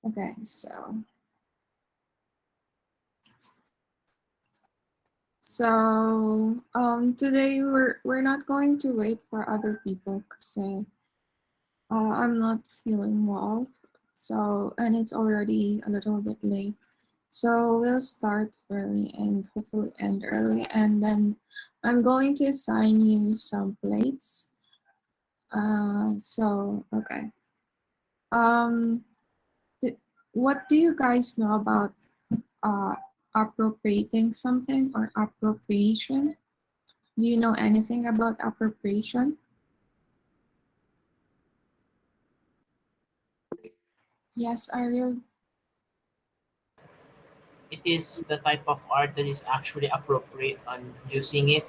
Okay, so today we're not going to wait for other people because I'm not feeling well. So and it's already a little bit late. So we'll start early and hopefully end early, and then I'm going to assign you some plates. Okay. Um, what do you guys know about uh appropriating something or appropriation? Do you know anything about appropriation? Yes, I will. It is the type of art that is actually appropriate on using it.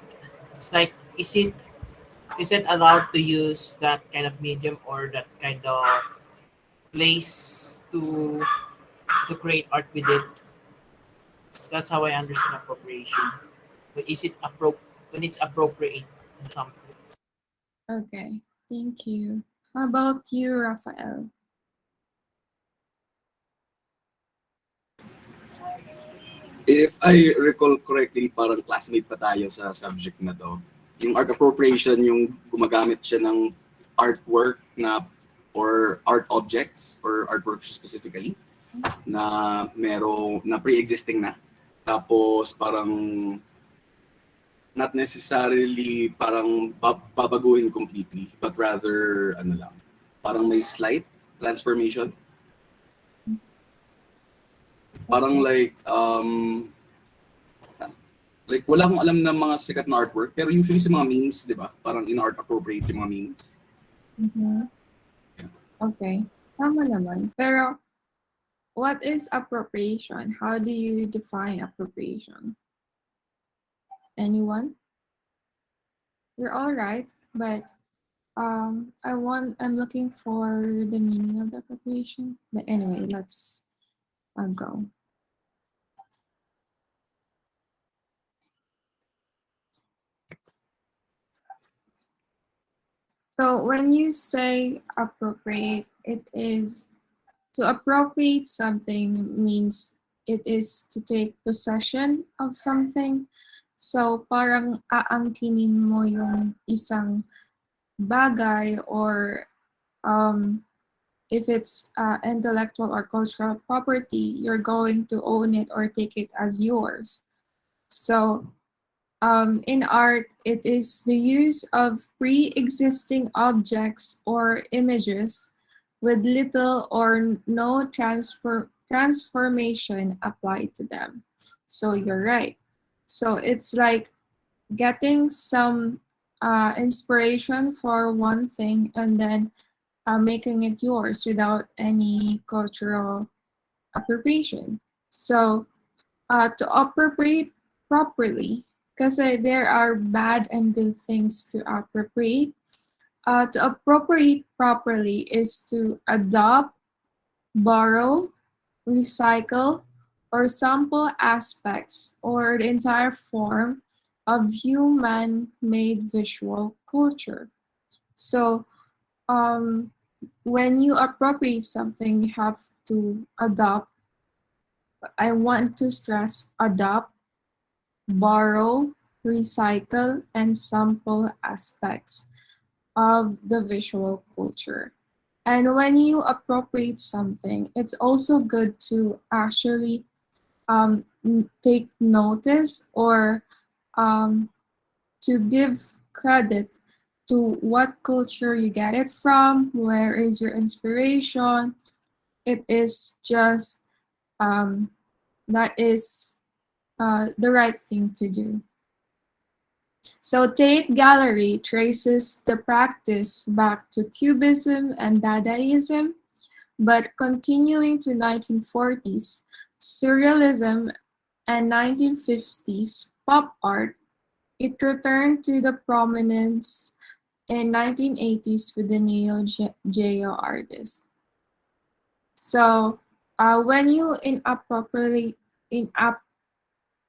It's like, is it allowed to use that kind of medium or that kind of place to create art with it? That's how I understand appropriation. But is it when it's appropriate or something? Okay, thank you. How about you, Rafael? If I recall correctly, parang classmate pa tayo sa subject na to. Yung art appropriation, yung gumagamit siya ng artwork na or art objects or artworks specifically na na pre-existing na. Tapos parang not necessarily parang babaguhin completely, but rather ano lang, parang may slight transformation. Parang Okay. like wala akong alam ng mga sikat na artwork, pero usually sa mga memes, di ba? Parang in-art appropriate yung mga memes. Mm-hmm. Yeah. Okay. Tama naman. Pero what is appropriation? How do you define appropriation? Anyone? You're all right, but I'm looking for the meaning of the appropriation. But anyway, let's go. So when you say appropriate, it is to appropriate something means it is to take possession of something. So parang aangkinin mo yung isang bagay or um, if it's intellectual or cultural property, you're going to own it or take it as yours. So in art, it is the use of pre-existing objects or images with little or no transformation applied to them. So you're right. So it's like getting some inspiration for one thing and then making it yours without any cultural appropriation. So to appropriate properly, because there are bad and good things to appropriate. To appropriate properly is to adopt, borrow, recycle, or sample aspects or the entire form of human made visual culture. So, um, when you appropriate something, you have to adopt. I want to stress adopt, borrow, recycle, and sample aspects of the visual culture. And when you appropriate something, it's also good to actually take notice or um, to give credit to what culture you get it from, where is your inspiration. It is just um, that is the right thing to do. So Tate Gallery traces the practice back to Cubism and Dadaism, but continuing to 1940s, Surrealism and 1950s pop art, it returned to the prominence in 1980s with the Neo Geo artist. So when you inap-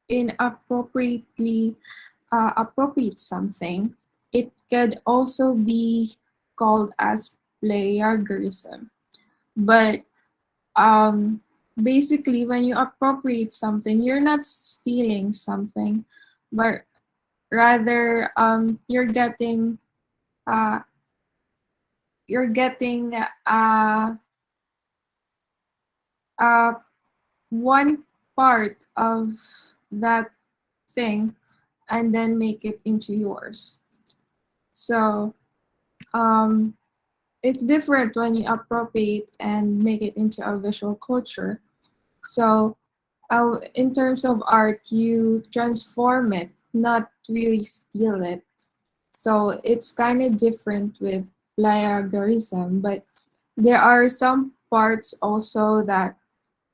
inappropriately appropriate something, it could also be called as plagiarism. But um, basically when you appropriate something, you're not stealing something, but rather uh, you're getting uh, one part of that thing and then make it into yours. So um, it's different when you appropriate and make it into a visual culture. So in terms of art, you transform it, not really steal it. So it's kind of different with plagiarism, but there are some parts also that,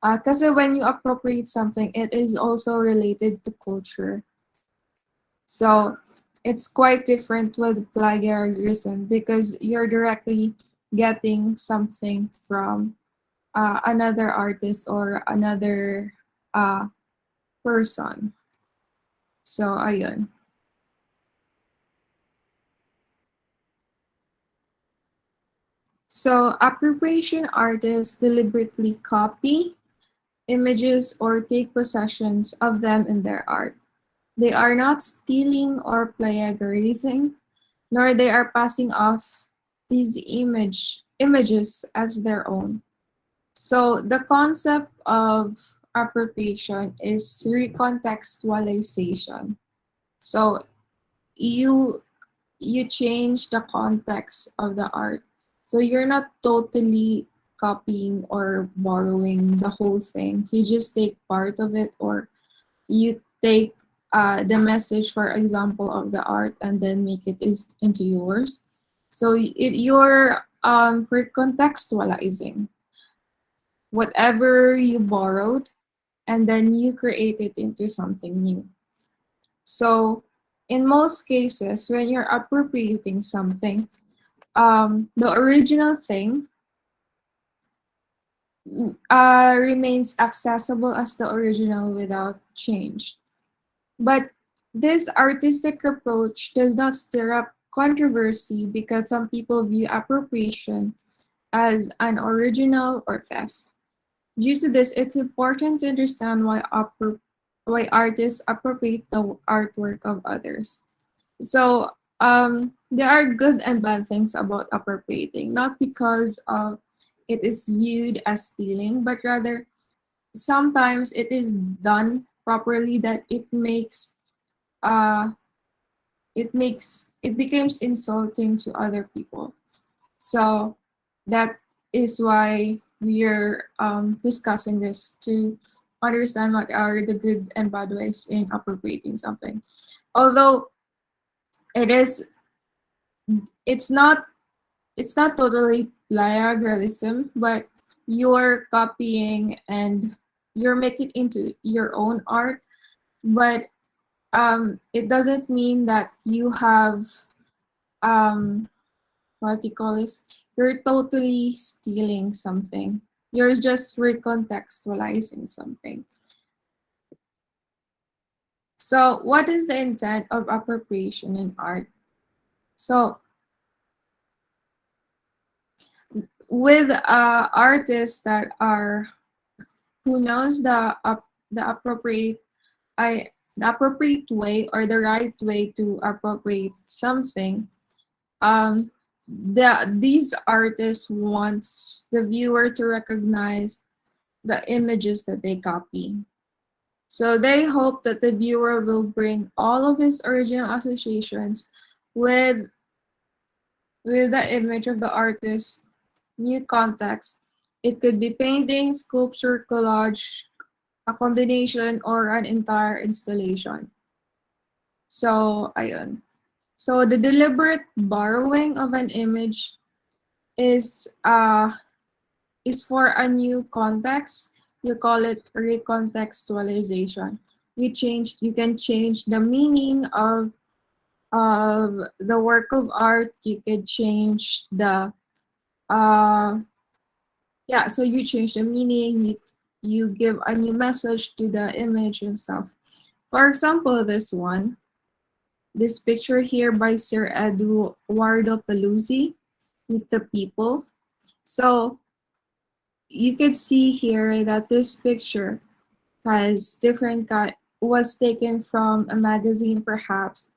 because when you appropriate something, it is also related to culture. So it's quite different with plagiarism because you're directly getting something from another artist or another uh, person. So ayun. So appropriation artists deliberately copy images or take possessions of them in their art. They are not stealing or plagiarizing, nor they are passing off these images as their own. So the concept of appropriation is recontextualization. So you you change the context of the art. So you're not totally copying or borrowing the whole thing. You just take part of it, or you take the message, for example, of the art and then make it into yours. So you're recontextualizing whatever you borrowed and then you create it into something new. So in most cases, when you're appropriating something, the original thing remains accessible as the original without change. But this artistic approach does not stir up controversy because some people view appropriation as an original or theft. Due to this, it's important to understand why artists appropriate the artwork of others. So there are good and bad things about appropriating, not because of it is viewed as stealing, but rather sometimes it is done properly that uh, it becomes insulting to other people. So that is why we're discussing this to understand what are the good and bad ways in appropriating something. Although it is, it's not it's not totally plagiarism, but you're copying and you're making into your own art. But it doesn't mean that you have um, what do you call this? You're totally stealing something. You're just recontextualizing something. So, what is the intent of appropriation in art? So, with artists that are who knows the appropriate I the appropriate way or the right way to appropriate something, these artists wants the viewer to recognize the images that they copy. So they hope that the viewer will bring all of his original associations with with the image of the artist, new context. It could be painting, sculpture, collage, a combination, or an entire installation. So, ayun. So, the deliberate borrowing of an image is is for a new context. You call it recontextualization. You can change the meaning of the work of art. You could change the uh yeah, so you change the meaning, you give a new message to the image and stuff. For example, this picture here by Sir Eduardo Paluzzi with the people. So you could see here that this picture has different was taken from a magazine perhaps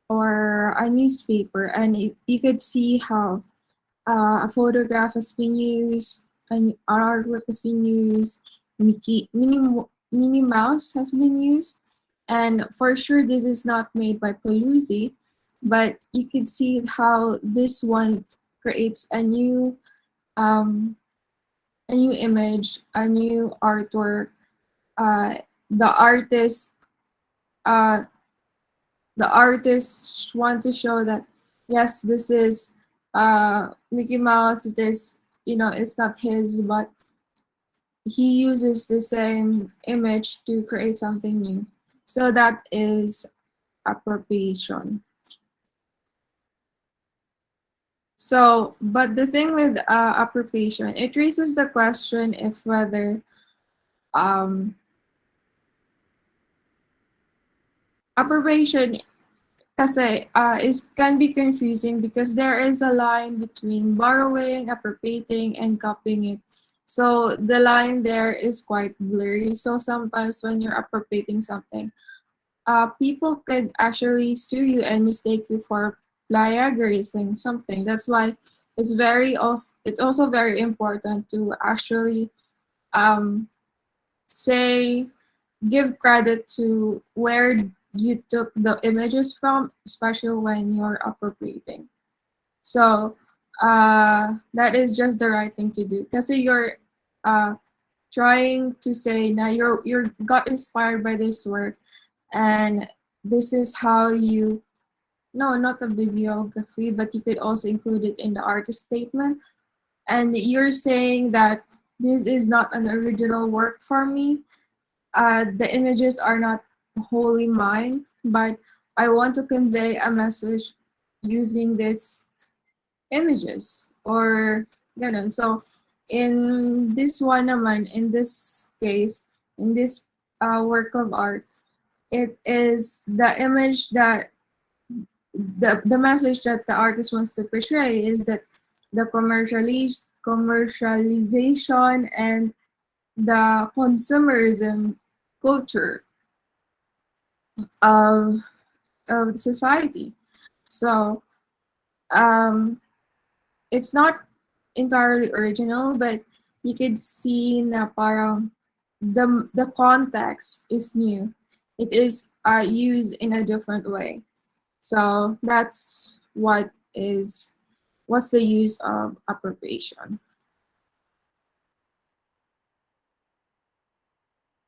or a newspaper, and you could see how a photograph has been used, an artwork has been used, Minnie Mouse has been used, and for sure this is not made by Paluzzi, but you could see how this one creates um, a new image, a new artwork. Uh, the artist, uh, the artists want to show that yes, this is Mickey Mouse. This, it's not his, but he uses the same image to create something new. So that is appropriation. So, but the thing with appropriation, it raises the question if whether um, appropriation kasi is can be confusing because there is a line between borrowing, appropriating, and copying it. So the line there is quite blurry. So sometimes when you're appropriating something, people could actually sue you and mistake you for plagiarizing something. That's why it's also very important to actually um, say give credit to where you took the images from, especially when you're appropriating. So that is just the right thing to do. Because you're uh, trying to say now you're got inspired by this work, and this is how you no, not a bibliography, but you could also include it in the artist statement. And you're saying that this is not an original work for me, the images are not wholly mine, but I want to convey a message using these images or ganun. So in this one naman, in this case, in this work of art, it is the image that the message that the artist wants to portray is that the commercialization and the consumerism culture of society. So um, it's not entirely original, but you could see na parang the context is new. It is used in a different way. So that's what's the use of appropriation.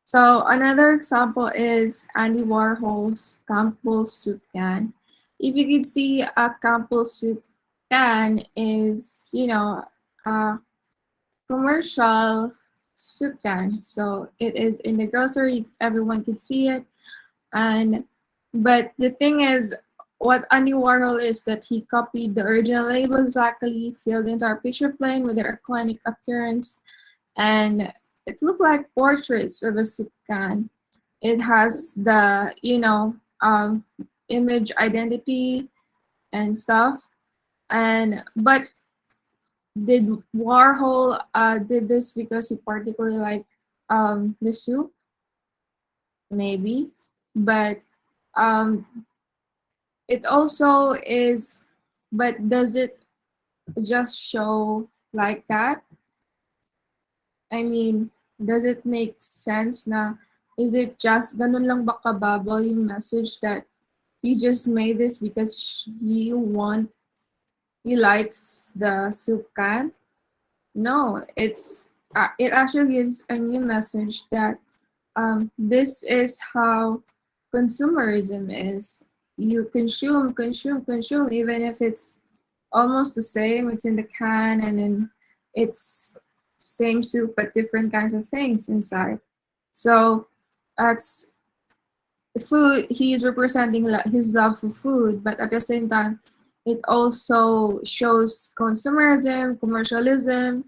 So another example is Andy Warhol's Campbell soup can. If you could see a Campbell soup can is, a commercial soup can. So it is in the grocery, everyone could see it. And but the thing is, what Andy Warhol is that he copied the original label exactly, filled the entire picture plane with their iconic appearance, and it looked like portraits of a soup can. It has the image identity and stuff. And but did Warhol did this because he particularly liked the soup? Maybe, but um, it also is. But does it just show like that? I mean, does it make sense na is it just ganun lang ba kababaw yung message that he just made this because he likes the soup can? No, it actually gives a new message that this is how consumerism is. You consume, consume, consume, even if it's almost the same. It's in the can and then it's same soup but different kinds of things inside. So that's food. He is representing his love for food, but at the same time, it also shows consumerism, commercialism,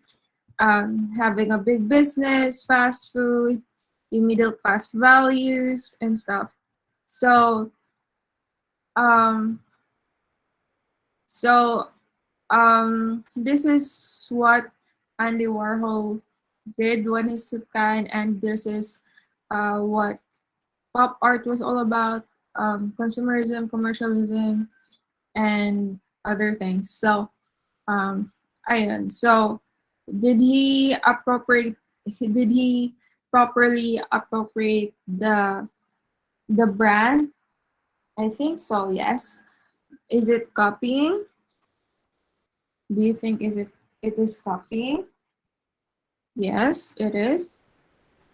having a big business, fast food, the middle class values and stuff. So, um, so this is what Andy Warhol did when he took Cannes, and this is what pop art was all about, consumerism, commercialism, and other things. So, ayun. So, did he appropriate? Did he properly appropriate the brand? I think so. Yes. Is it copying? Do you think it is copying? Yes, it is.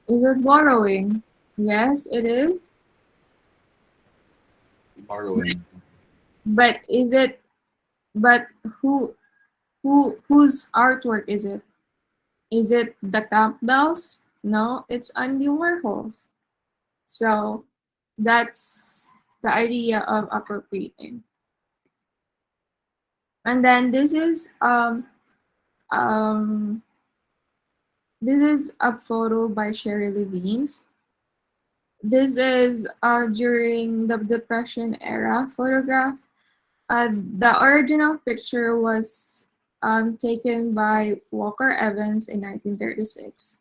Is it borrowing? Yes, it is. Borrowing. But is it? But whose artwork is it? Is it the Campbells? No, it's Andy Warhol's. So that's the idea of appropriating. And then um this is a photo by Sherry Levine's. This is during the Depression era photograph. The original picture was taken by Walker Evans in 1936.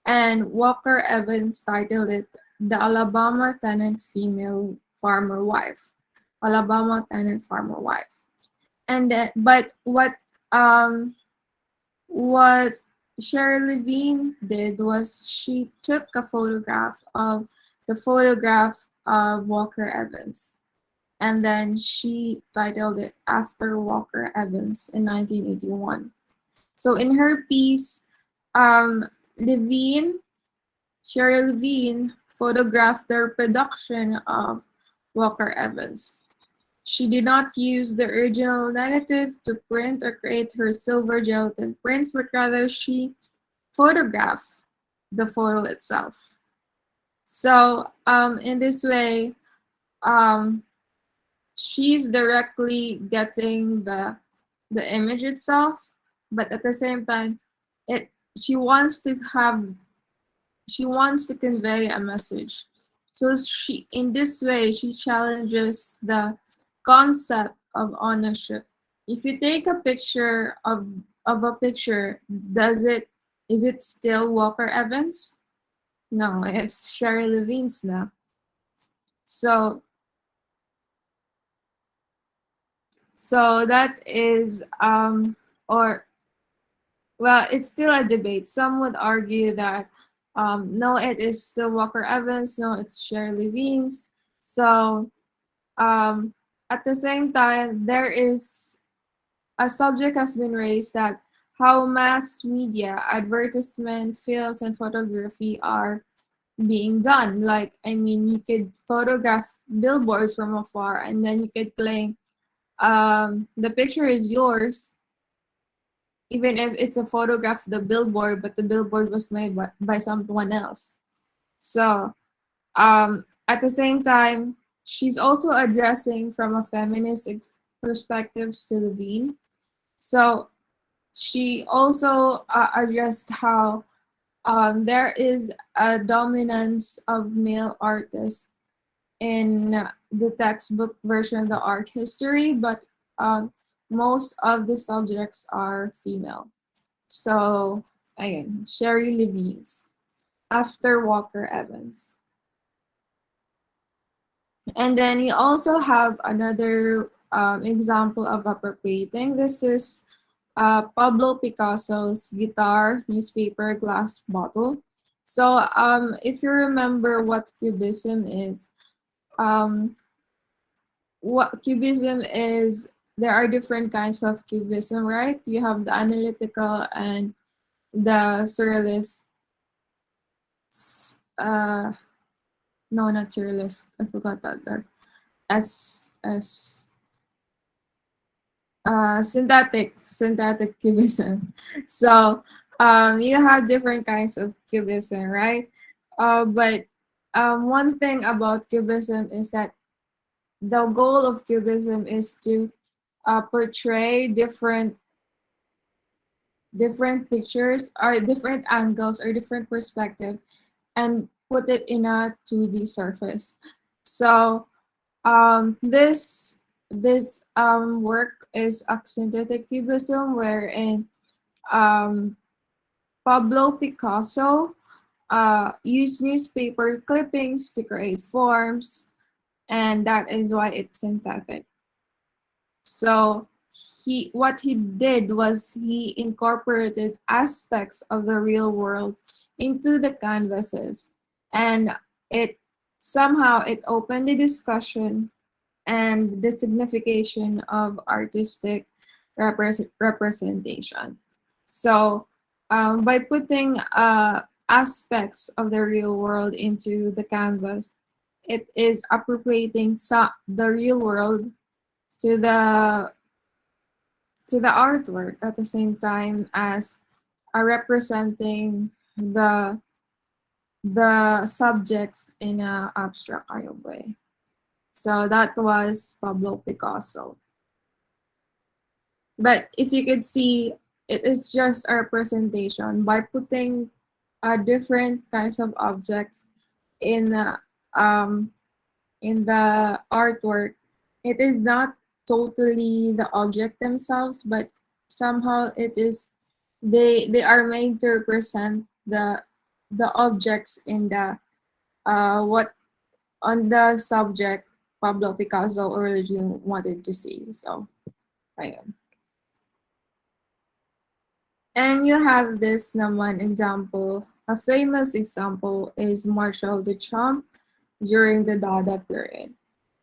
And Walker Evans titled it The Alabama Tenant Female Farmer Wife. Alabama Tenant Farmer Wife. And then, but what Sherry Levine did was she took a photograph of the photograph of Walker Evans, and then she titled it after Walker Evans in 1981. So in her piece, Levine, Sherry Levine photographed the reproduction of Walker Evans. She did not use the original negative to print or create her silver gelatin prints, but rather she photographed the photo itself. So in this way, um, she's directly getting the image itself, but at the same time, it she wants to have she wants to convey a message. So she in this way she challenges the concept of ownership. If you take a picture of a picture, does it is it still Walker Evans? No, it's Sherry Levine's now. So that is or well, it's still a debate. Some would argue that no, it is still Walker Evans. No, it's Sherry Levine's. So um, at the same time, there is a subject has been raised that how mass media, advertisement, films, and photography are being done. Like, I mean, you could photograph billboards from afar, and then you could claim the picture is yours, even if it's a photograph of the billboard, but the billboard was made by someone else. So at the same time, she's also addressing from a feminist perspective to Levine. So she also addressed how there is a dominance of male artists in the textbook version of the art history, but most of the subjects are female. So, again, Sherry Levine's after Walker Evans. And then you also have another example of appropriating. This is Pablo Picasso's guitar, newspaper, glass bottle. So if you remember what cubism is, what cubism is, there are different kinds of cubism, right? You have the analytical and the surrealist. Uh, no, not surrealist. I forgot that there. As synthetic cubism. So you have different kinds of cubism, right? But one thing about cubism is that the goal of cubism is to portray different pictures or different angles or different perspective and put it in a 2D surface. So this work is a synthetic cubism wherein um, Pablo Picasso used newspaper clippings to create forms, and that is why it's synthetic. So what he did was he incorporated aspects of the real world into the canvases, and it somehow it opened the discussion and the signification of artistic representation. So by putting aspects of the real world into the canvas, it is appropriating the real world to the artwork at the same time as representing the subjects in an abstract kind of way. So that was Pablo Picasso. But if you could see, it is just a representation by putting different kinds of objects in um, in the artwork. It is not totally the object themselves, but somehow it is they are made to represent the objects in the what on the subject Pablo Picasso originally wanted to see. So, ayun. And you have this naman example. A famous example is Marshall Duchamp during the Dada period.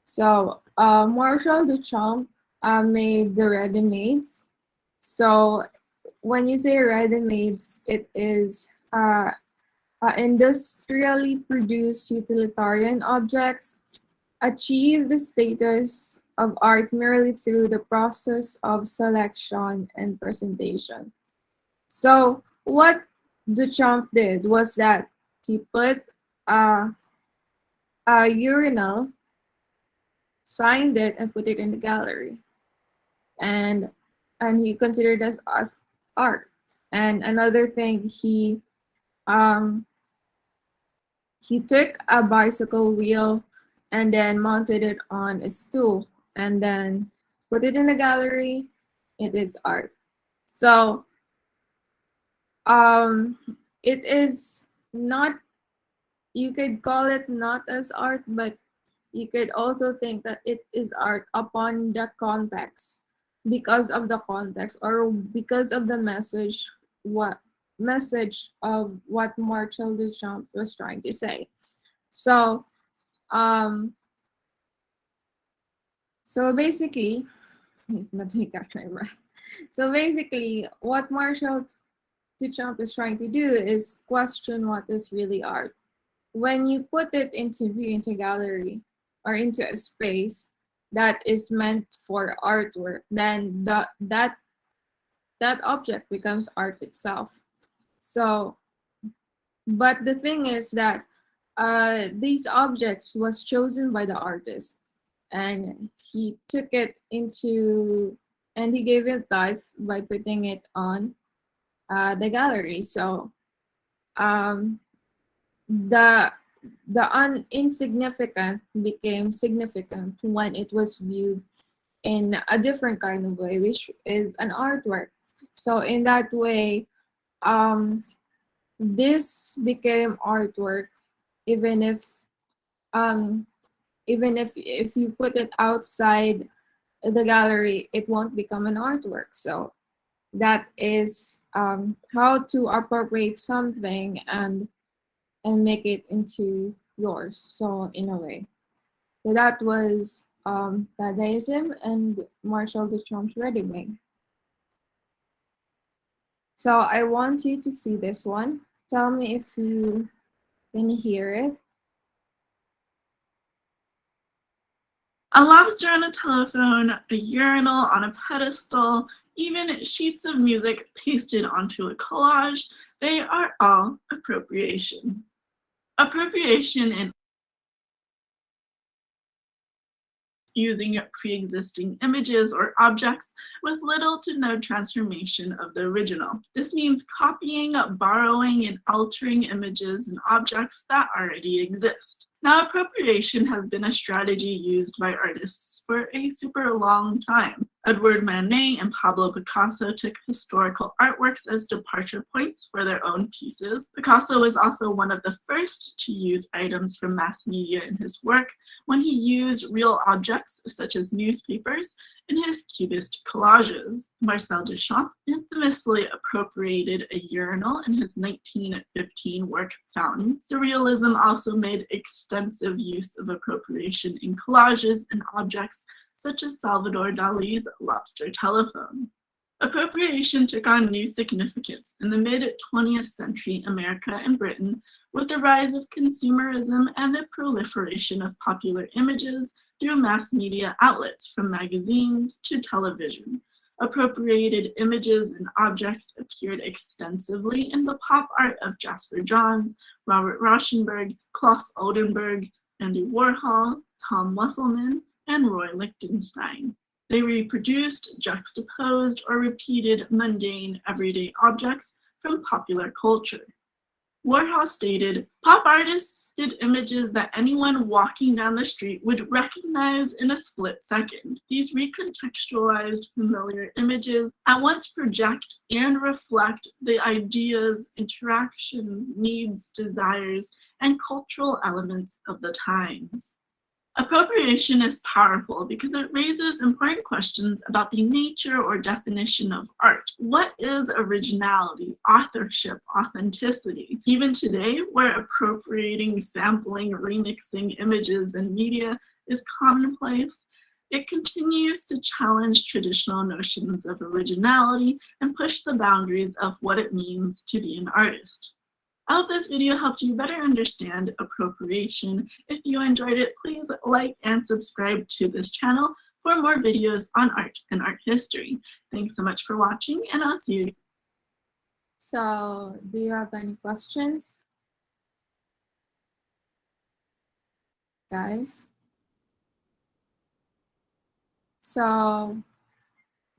So Marshall Duchamp made the ready-mades. So when you say ready-mades, it is industrially produced utilitarian objects achieve the status of art merely through the process of selection and presentation. So what Duchamp did was that he put a urinal, signed it, and put it in the gallery, and he considered this as art. And another thing, he took a bicycle wheel and then mounted it on a stool and then put it in the gallery. It is art. So it is not, you could call it not as art, but you could also think that it is art upon the context, because of the context or because of the message, what message of what Marshall Duchamp was trying to say. So so basically, not to catch my breath. So basically, what Marshall Duchamp is trying to do is question what is really art. When you put it into view, into gallery, or into a space that is meant for artwork, then that object becomes art itself. So, but the thing is that these objects was chosen by the artist, and he took it into, and he gave it life by putting it on the gallery. So um, the insignificant became significant when it was viewed in a different kind of way, which is an artwork. So in that way, this became artwork, even if um, if you put it outside the gallery, it won't become an artwork. So that is how to appropriate something and make it into yours. So in a way, so that was Dadaism and Marshall Duchamp's Ready Made. So I want you to see this one. Tell me if you can hear it. A lobster on a telephone, a urinal on a pedestal, even sheets of music pasted onto a collage, they are all appropriation. Appropriation in using pre-existing images or objects with little to no transformation of the original. This means copying, borrowing, and altering images and objects that already exist. Now, appropriation has been a strategy used by artists for a super long time. Edouard Manet and Pablo Picasso took historical artworks as departure points for their own pieces. Picasso was also one of the first to use items from mass media in his work when he used real objects such as newspapers in his Cubist collages. Marcel Duchamp infamously appropriated a urinal in his 1915 work Fountain. Surrealism also made extensive use of appropriation in collages and objects such as Salvador Dali's lobster telephone. Appropriation took on new significance in the mid-20th century America and Britain with the rise of consumerism and the proliferation of popular images through mass media outlets from magazines to television. Appropriated images and objects appeared extensively in the pop art of Jasper Johns, Robert Rauschenberg, Klaus Oldenburg, Andy Warhol, Tom Musselman, and Roy Lichtenstein. They reproduced, juxtaposed, or repeated mundane, everyday objects from popular culture. Warhol stated, "Pop artists did images that anyone walking down the street would recognize in a split second. These recontextualized familiar images at once project and reflect the ideas, interactions, needs, desires, and cultural elements of the times." Appropriation is powerful because it raises important questions about the nature or definition of art. What is originality, authorship, authenticity? Even today, where appropriating, sampling, remixing images and media is commonplace, it continues to challenge traditional notions of originality and push the boundaries of what it means to be an artist. I hope this video helped you better understand appropriation. If you enjoyed it, please like and subscribe to this channel for more videos on art and art history. Thanks so much for watching, and I'll see you. So, do you have any questions, guys? So,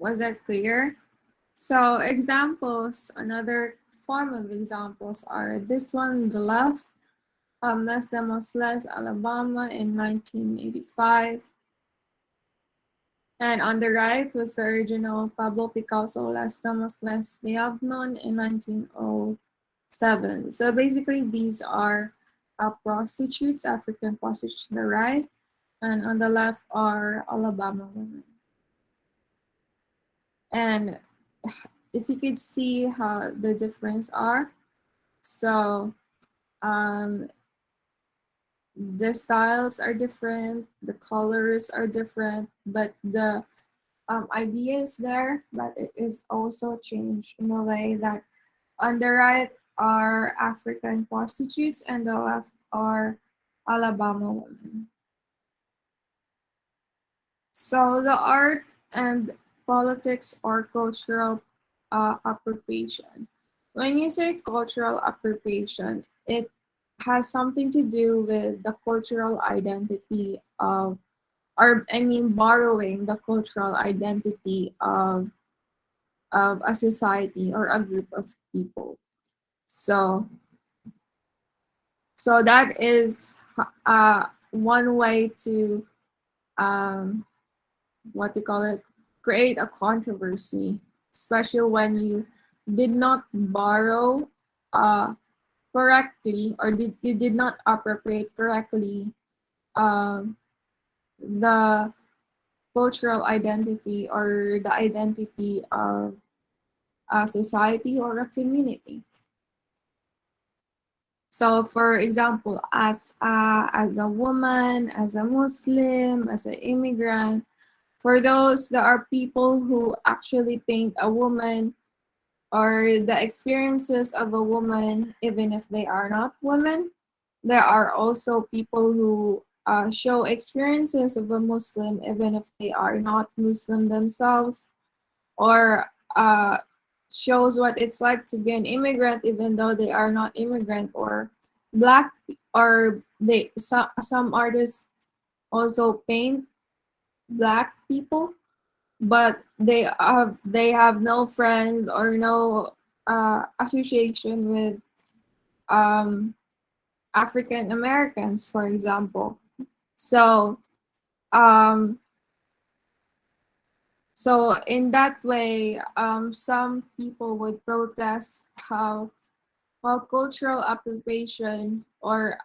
was that clear? So, examples, another form of examples are this one on the left, Les Demosles, Alabama in 1985. And on the right was the original Pablo Picasso, Les Demosles de Avnon in 1907. So basically these are prostitutes, African prostitutes on the right, and on the left are Alabama women. And if you could see how the difference are, so the styles are different, the colors are different, but the idea is there, but it is also changed in a way that on the right are African prostitutes and the left are Alabama women. So the art and politics or cultural appropriation. When you say cultural appropriation, it has something to do with the cultural identity of, or I mean borrowing the cultural identity of a society or a group of people. So that is one way to what do you call it, create a controversy, especially when you did not borrow correctly, or you did not appropriate correctly the cultural identity or the identity of a society or a community. So for example, as a woman, as a Muslim, as an immigrant, for those, there are people who actually paint a woman or the experiences of a woman, even if they are not women. There are also people who show experiences of a Muslim, even if they are not Muslim themselves, or shows what it's like to be an immigrant, even though they are not immigrant, or Black, or some artists also paint Black people, but they have no friends or no association with African Americans, for example. So, um, so in that way, some people would protest how cultural appropriation or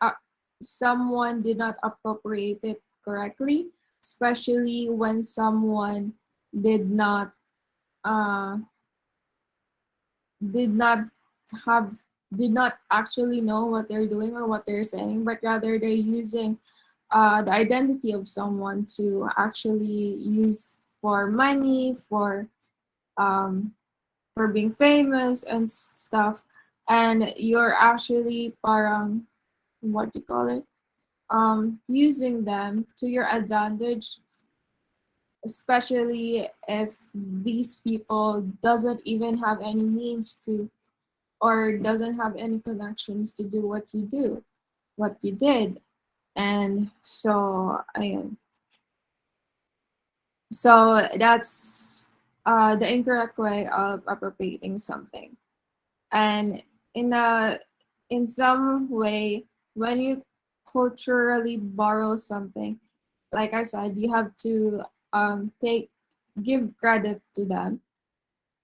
someone did not appropriate it correctly, especially when someone did not uh, did not have did not actually know what they're doing or what they're saying, but rather they're using the identity of someone to actually use for money, um, for being famous and stuff. And you're actually parang, what do you call it? Using them to your advantage, especially if these people doesn't even have any means to or doesn't have any connections to do what you did. And so that's the incorrect way of appropriating something. And in a in some way, when you culturally borrow something, like I said, you have to take give credit to them.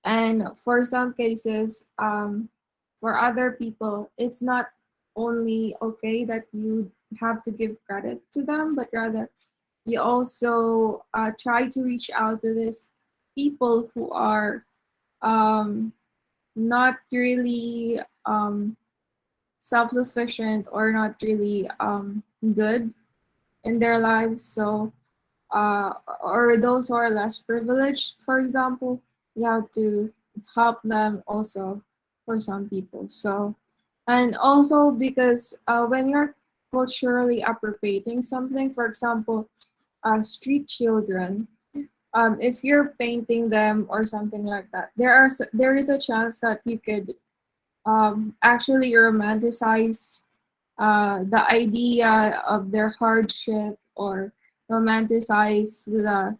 And for some cases, for other people, it's not only okay that you have to give credit to them, but rather you also try to reach out to these people who are um, not really self-sufficient or not really good in their lives. So, or those who are less privileged, for example, you have to help them also for some people. So, and also because when you're culturally appropriating something, for example, street children, if you're painting them or something like that, there is a chance that you could actually romanticize the idea of their hardship or romanticize the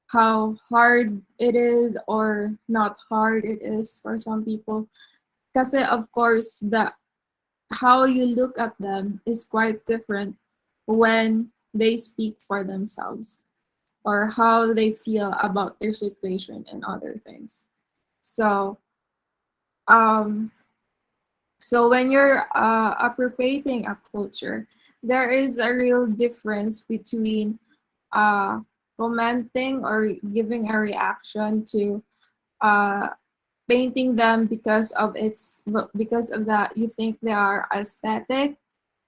how hard it is or not hard it is for some people. Because of course the how you look at them is quite different when they speak for themselves or how they feel about their situation and other things. So um so when you're appropriating a culture, there is a real difference between uh, commenting or giving a reaction to uh, painting them because of that you think they are aesthetic.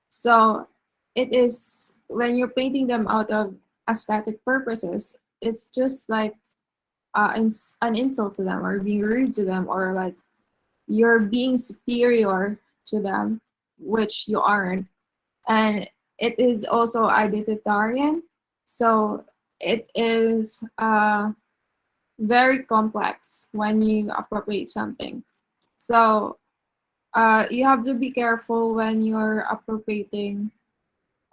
So it is when you're painting them out of aesthetic purposes, it's just like an insult to them or being rude to them or like you're being superior to them, which you aren't. And it is also identitarian. So it is very complex when you appropriate something. So you have to be careful when you're appropriating,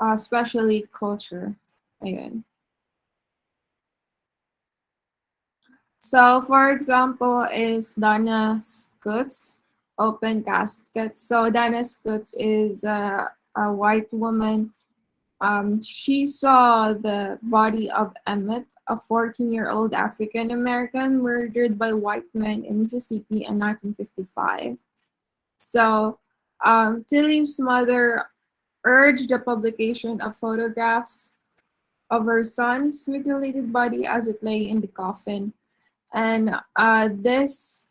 especially culture. Again. So, for example, is Dana Scutts Open Casket. So, Dana Scutts is a white woman. She saw the body of Emmett, a 14-year-old African American murdered by white men in Mississippi in 1955. So, Tilly's mother urged the publication of photographs of her son's mutilated body as it lay in the coffin, and this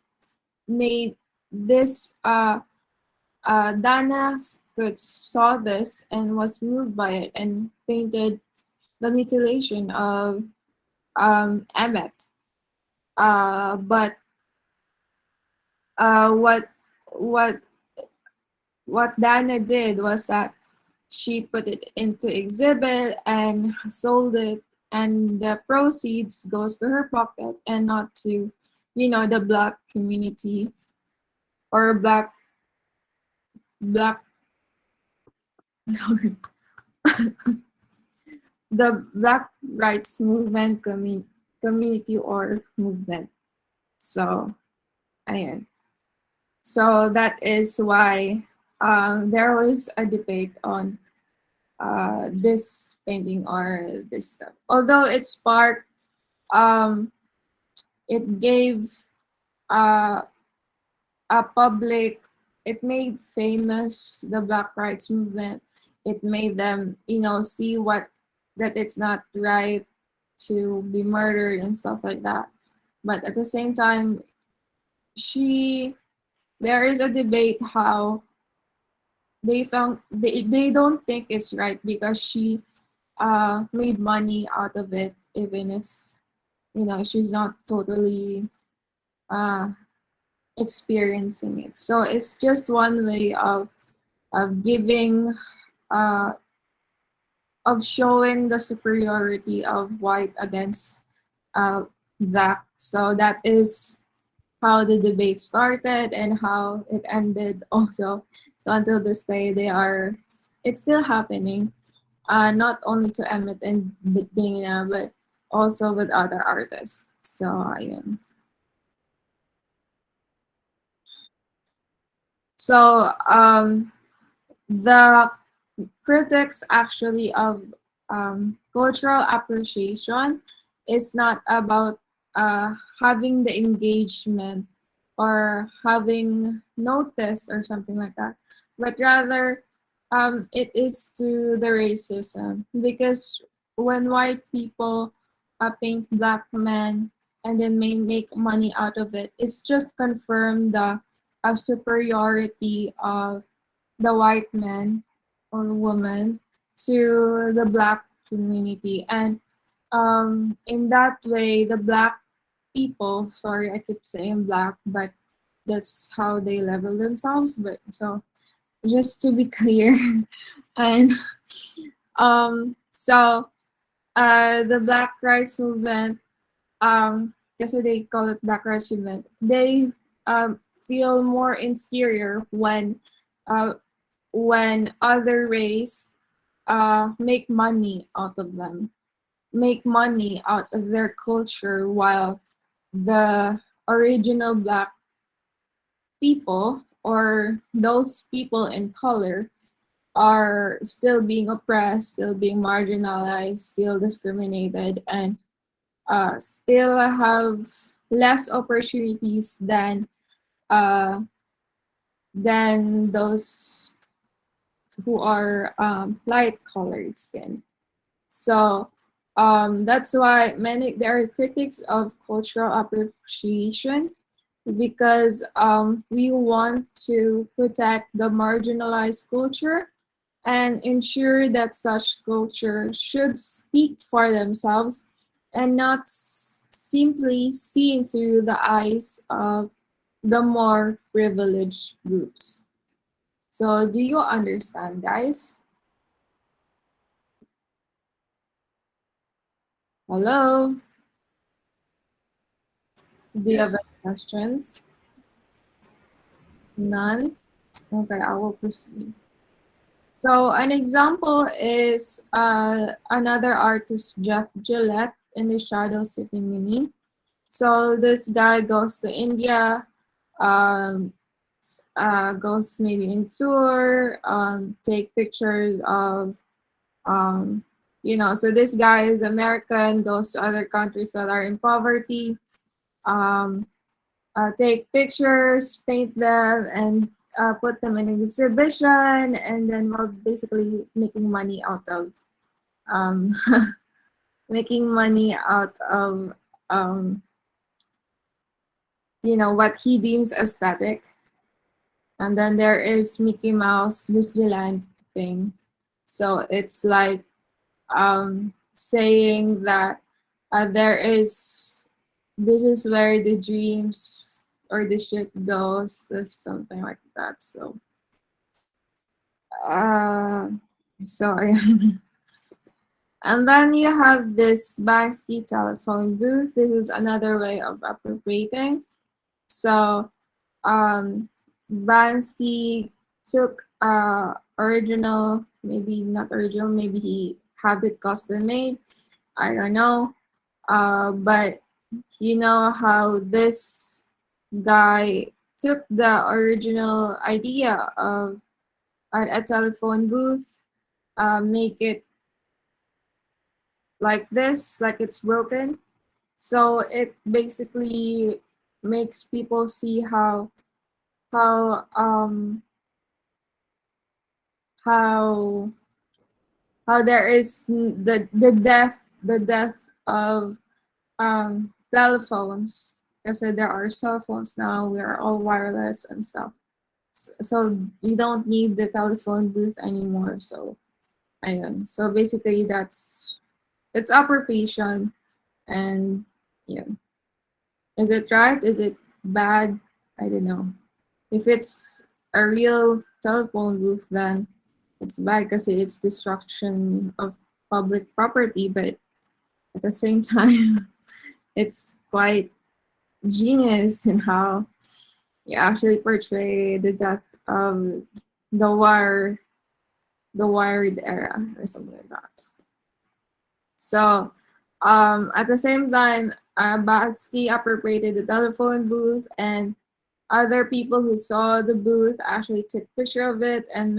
made this Dana Scutts saw this and was moved by it and painted the mutilation of Emmett. But what what what Dana did was that she put it into exhibit and sold it, and the proceeds goes to her pocket and not to, the black community or black sorry, the black rights movement community or movement. So, ayan. So that is why there was a debate on this painting or this stuff. Although it sparked, um, it gave uh, a public, it made famous the Black Rights Movement. It made them, see that it's not right to be murdered and stuff like that. But at the same time, she there is a debate how they don't think it's right because she made money out of it, even if she's not totally uh, experiencing it. So it's just one way of giving uh, of showing the superiority of white against black. So that is how the debate started and how it ended also. So until this day, it's still happening, not only to Emmett and Dana, but also with other artists. So ayun. So the critics actually of cultural appreciation is not about having the engagement or having notice or something like that, but rather it is to the racism, because when white people paint black men and then may make money out of it, it's just confirm the superiority of the white man or woman to the black community. And in that way, the black people, sorry, I keep saying black, but that's how they label themselves. But so just to be clear, and so the Black Rights Movement, that's what they call it, Black Rights Movement. They feel more inferior uh, when other race make money out of them, make money out of their culture, while the original black people or those people in color are still being oppressed, still being marginalized, still discriminated, and still have less opportunities uh, than those who are light colored skin. So that's why there are critics of cultural appropriation, because we want to protect the marginalized culture and ensure that such culture should speak for themselves and not simply seen through the eyes of the more privileged groups. So do you understand, guys? Hello? Do you have Yes. any questions? None? Okay, I will proceed. So an example is another artist, Jeff Gillette, in the Shadow City Mini. So this guy goes to India, um, goes maybe in tour, take pictures of, so this guy is American, goes to other countries that are in poverty, um, take pictures, paint them, and put them in an exhibition, and then we're basically making money out of um, making money out of what he deems aesthetic. And then there is Mickey Mouse Disneyland thing. So it's like saying that this is where the dreams or the shit goes, or something like that. So sorry. And then you have this Banksy telephone booth. This is another way of appropriating. So Banksy took original, maybe not original, maybe he had it custom made. I don't know. But you know how this guy took the original idea of at a telephone booth, make it like this, like it's broken. So it basically makes people see how how how there is the death of telephones. Because there are cell phones now, we are all wireless and stuff. So you don't need the telephone booth anymore. So ayun. So basically it's appropriation. And yeah, is it right? Is it bad? I don't know. If it's a real telephone booth, then it's bad because it's destruction of public property. But at the same time, it's quite genius in how you actually portray the death of the wire, the wired era or something like that. So at the same time, Banksy appropriated the telephone booth, and other people who saw the booth actually took picture of it and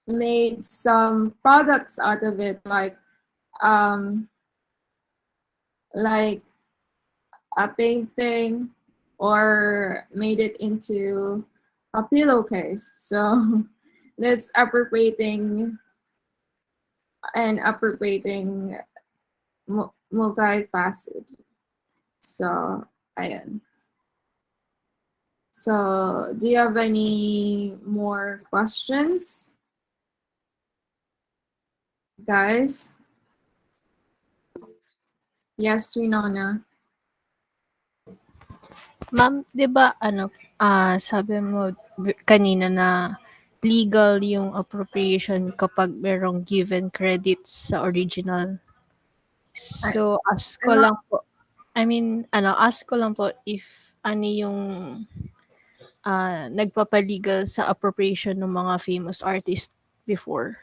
made some products out of it, um, like a painting, or made it into a pillowcase. So that's appropriating and appropriating multifaceted. So ayan. So do you have any more questions, guys? Yes, Winona. Ma'am, 'di ba sabi mo kanina na legal yung appropriation kapag merong given credits sa original. So, ask ko Ano? lang po, ask ko lang po if ano yung nagpapalegal sa appropriation ng mga famous artist before.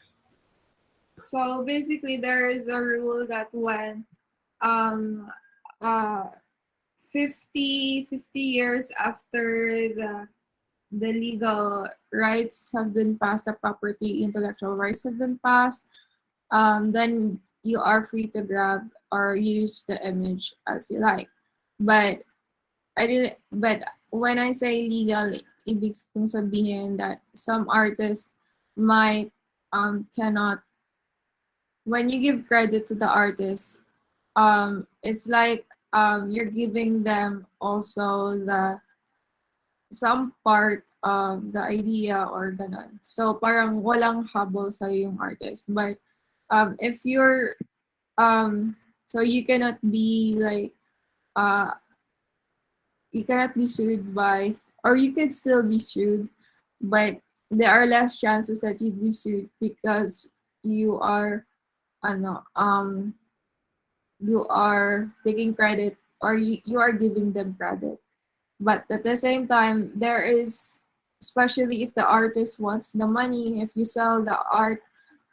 So basically, there is a rule that when um, uh, 50 years after the legal rights have been passed, the property intellectual rights have been passed, then you are free to grab or use the image as you like. But but when I say legal, ibig kong sabihin that some artists might cannot, when you give credit to the artist, it's like you're giving them also some part of the idea or ganon. So parang walang habol sa yung artist. But if you're so you cannot be like you cannot be sued by, or you could still be sued, but there are less chances that you'd be sued because you are ano you are taking credit, or you are giving them credit. But at the same time, there is, especially if the artist wants the money, if you sell the art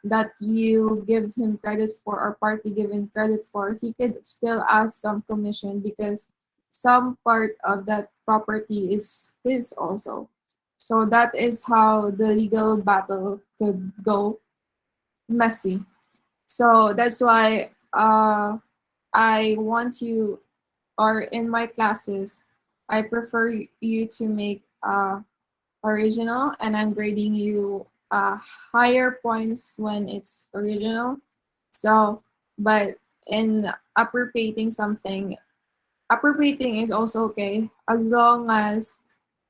that you give him credit for or partly given credit for, he could still ask some commission because some part of that property is his also. So that is how the legal battle could go messy. So that's why I want you, or in my classes, I prefer you to make original, and I'm grading you higher points when it's original. So, but in appropriating something, appropriating is also okay as long as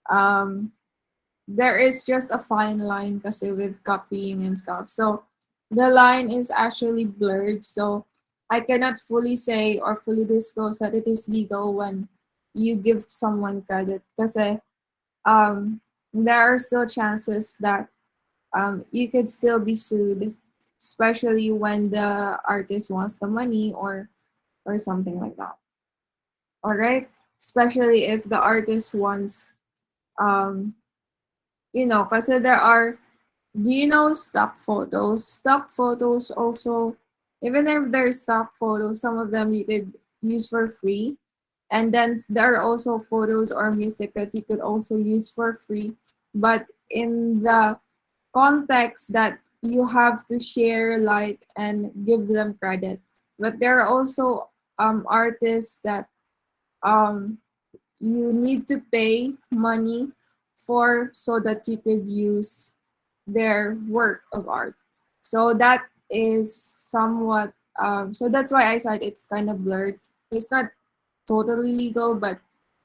um, there is just a fine line kasi with copying and stuff. So the line is actually blurred. So I cannot fully say or fully disclose that it is legal when you give someone credit kasi there are still chances that you could still be sued, especially when the artist wants the money or something like that. All right, especially if the artist wants, because there are. Do you know stock photos? Stock photos also, even if they're stock photos, some of them you could use for free. And then there are also photos or music that you could also use for free. But in the context that you have to share light and give them credit. But there are also artists that um, you need to pay money for so that you could use their work of art. So that is somewhat so that's why I said it's kind of blurred. It's not totally legal, but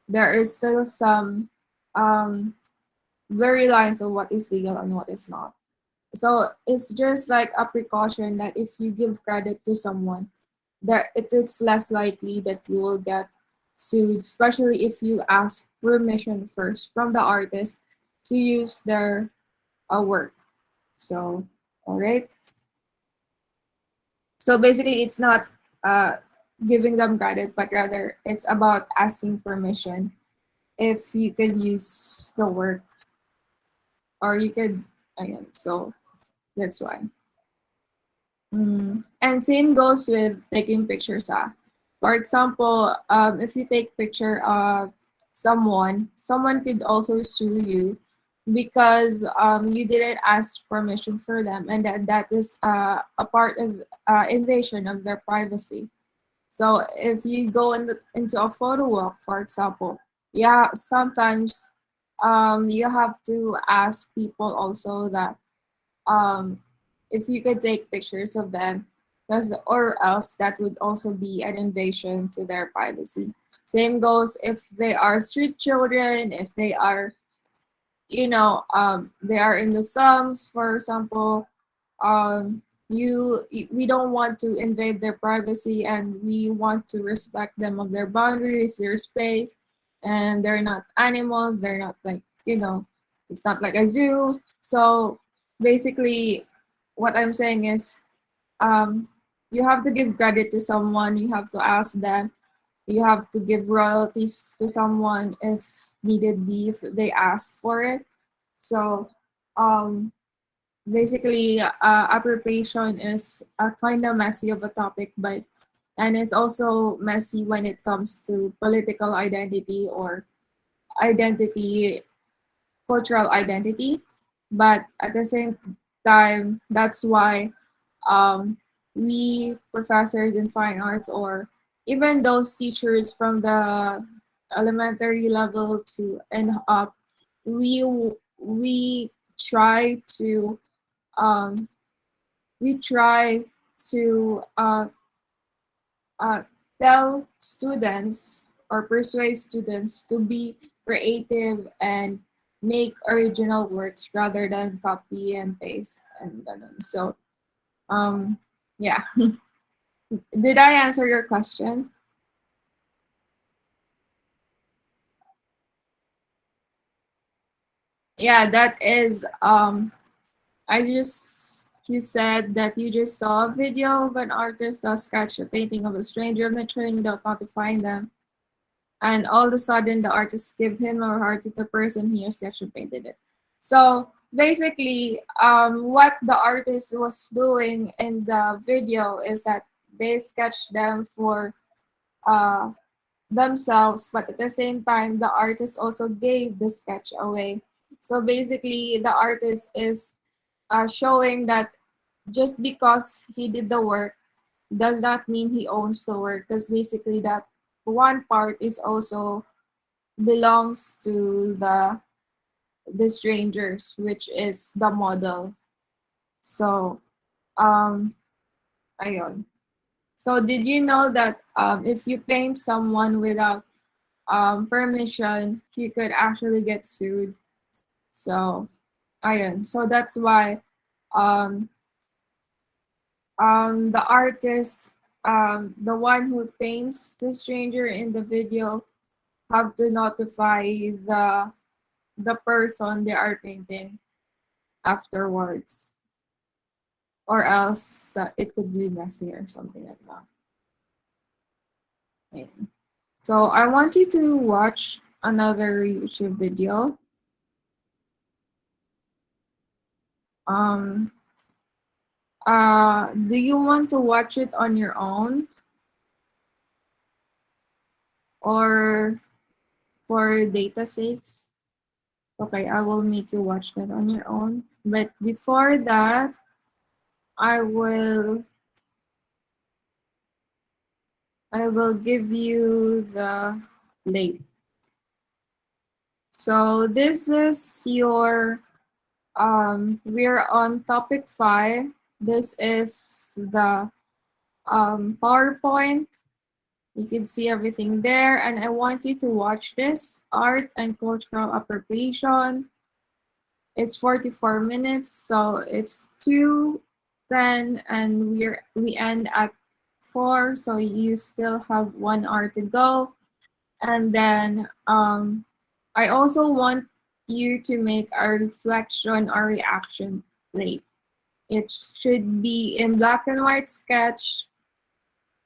there is still some um, blurry lines of what is legal and what is not. So it's just like a precaution that if you give credit to someone, that it is less likely that you will get sued, especially if you ask permission first from the artist to use their work. So, all right. So basically, it's not uh, giving them credit, but rather it's about asking permission if you could use the work or you could, again, so that's why. And same goes with taking pictures. For example, if you take picture of someone could also sue you because you didn't ask permission for them, and that is a part of invasion of their privacy. So if you go into a photo walk, for example, yeah, sometimes you have to ask people also that um, if you could take pictures of them, because or else that would also be an invasion to their privacy. Same goes if they are street children, if they are, they are in the slums, for example. We don't want to invade their privacy, and we want to respect them of their boundaries, their space, and they're not animals. They're not like it's not like a zoo. So basically, what I'm saying is, um, you have to give credit to someone. You have to ask them. You have to give royalties to someone if needed be, if they ask for it. So um, basically, appropriation is a kind of messy of a topic, but and it's also messy when it comes to political identity or identity, cultural identity. But at the same time, that's why um, we professors in fine arts or even those teachers from the elementary level to and up, we we try to um, we try to uh, tell students or persuade students to be creative and make original works rather than copy and paste and ganun. So yeah. Did I answer your question? Yeah, that is you said that you just saw a video of an artist that sketched a painting of a stranger on the train without notifying them. And all of a sudden the artist give him or her to the person he or sketched and painted it. So basically, what the artist was doing in the video is that they sketched them for uh, themselves, but at the same time, the artist also gave the sketch away. So basically, the artist is showing that just because he did the work does not mean he owns the work, because basically that one part is also belongs to the strangers, which is the model. So ayun. So did you know that if you paint someone without permission, you could actually get sued? So ayun. So that's why um, the artist, the one who paints the stranger in the video, have to notify the person they are painting afterwards, or else that it could be messy or something like that. Okay. So I want you to watch another YouTube video. Um, do you want to watch it on your own or for data sakes? Okay, I will make you watch that on your own. But before that, I will give you the link. So this is your we're on topic 5. This is the PowerPoint. You can see everything there, and I want you to watch this art and cultural appropriation. It's 44 minutes, so it's 2:10, and we end at 4, so you still have 1 hour to go. And then I also want you to make a reflection or reaction plate. It should be in black and white sketch,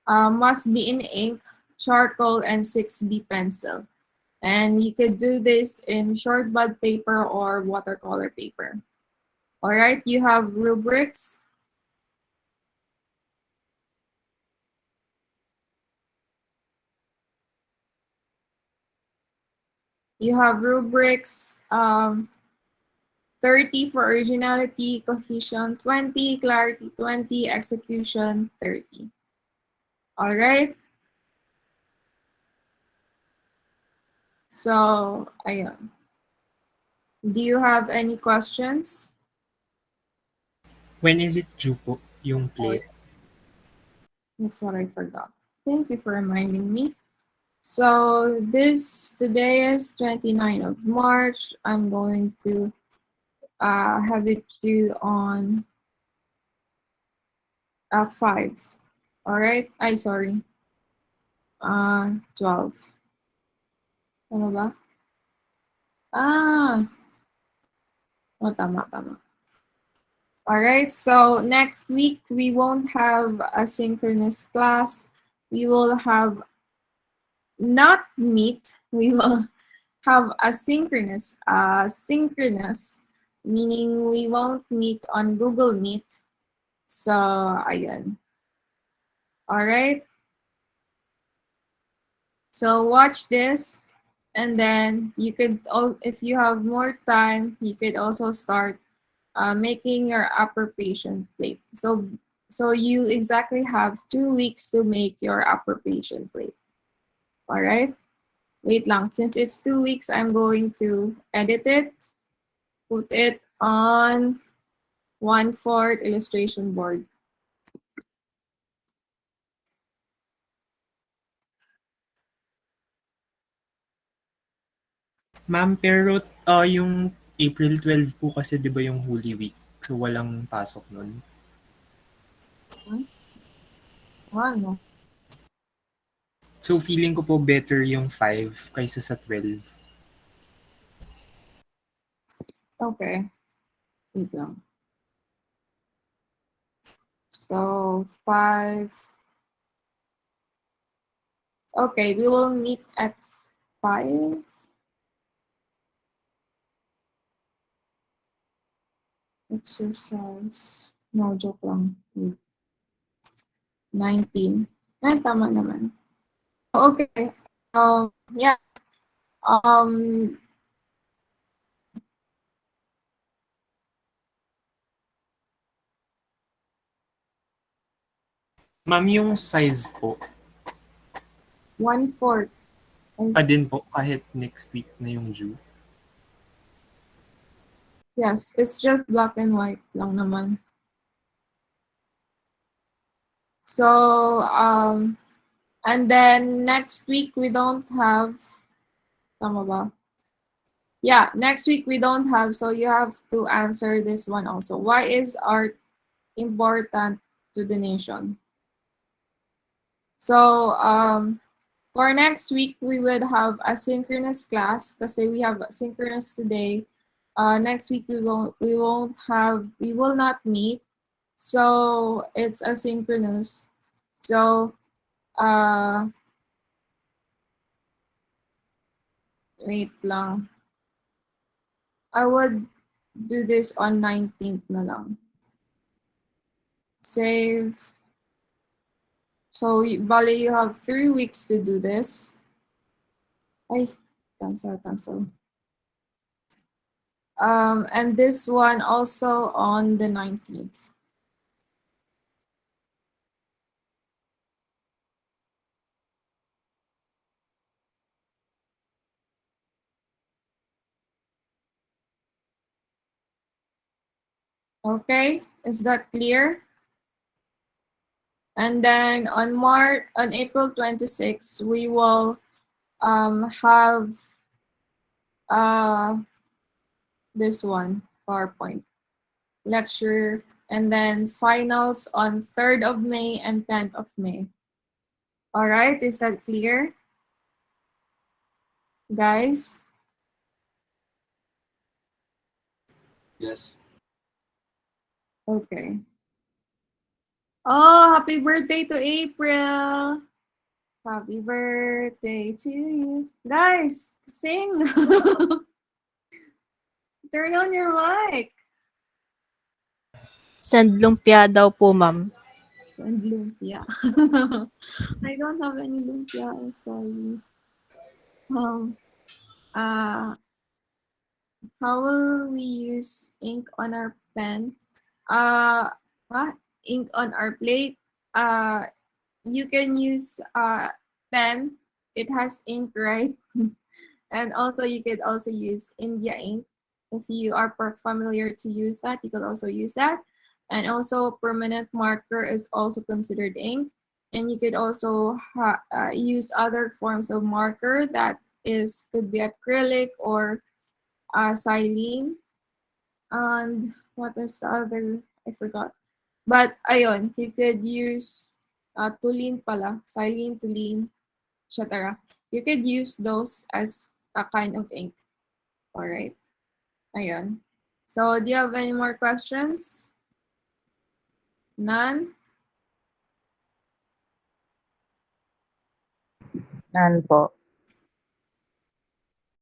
must be in ink, charcoal, and 6B pencil. And you could do this in short bud paper or watercolor paper. All right, you have rubrics. You have rubrics, 30 for originality, cohesion 20, clarity 20, execution 30. All right. So, ayun. Do you have any questions? When is it due po, yung plate? That's what I forgot. Thank you for reminding me. So today is 29th of March. I'm going to have it due on 5. All right. Sorry. 12. Ano ba? Oh, tama. All right. So next week we won't have a synchronous class. We will have not meet. We will have asynchronous. Synchronous, meaning we won't meet on Google Meet. So, ayun. All right. So watch this, and then you could, if you have more time, you could also start making your appropriation plate. So you exactly have 2 weeks to make your appropriation plate. All right. Wait lang. Since it's 2 weeks, I'm going to edit it, put it on 1/4 illustration board. Ma'am, pero yung April 12 po kasi 'di ba yung Holy Week? So walang pasok nun. Ano? So feeling ko po better yung 5 kaysa sa 12. Okay. Wait lang. So 5. Okay, we will meet at 5. Exercise. No, joke lang. 19. Tama naman. Okay. Yeah. Um, Ma'am, yung size po, 1/4. din po kahit next week na yung due. Yes, it's just black and white lang naman. So, and then next week we don't have, tama ba? Yeah, next week we don't have, so you have to answer this one also. Why is art important to the nation? So, for next week, we would have a synchronous class because we have synchronous today. Next week we will not meet. So it's asynchronous. So wait lang. I would do this on 19th na lang. Save. So bale, you have 3 weeks to do this. Ay, cancel. And this one also on the 19th. Okay, is that clear? And then on April 26th, we will have this one, PowerPoint lecture, and then finals on 3rd of May and 10th of May. All right, is that clear? Guys? Yes. Okay. Oh, happy birthday to April. Happy birthday to you. Guys, sing. Turn on your mic. Sand lumpia daw po, ma'am. And lumpia. I don't have any lumpia. I'm sorry. Uh, how will we use ink on our pen? Uh, ink on our plate. You can use pen. It has ink, right? And also you could also use India ink. If you are familiar to use that, you could also use that. And also permanent marker is also considered ink. And you could also use other forms of marker that could be acrylic or silene. And what is the other? I forgot. But ayun, you could use tulin pala, silene, tulin, etc. You could use those as a kind of ink. All right. Ayun. So, do you have any more questions? None? None po.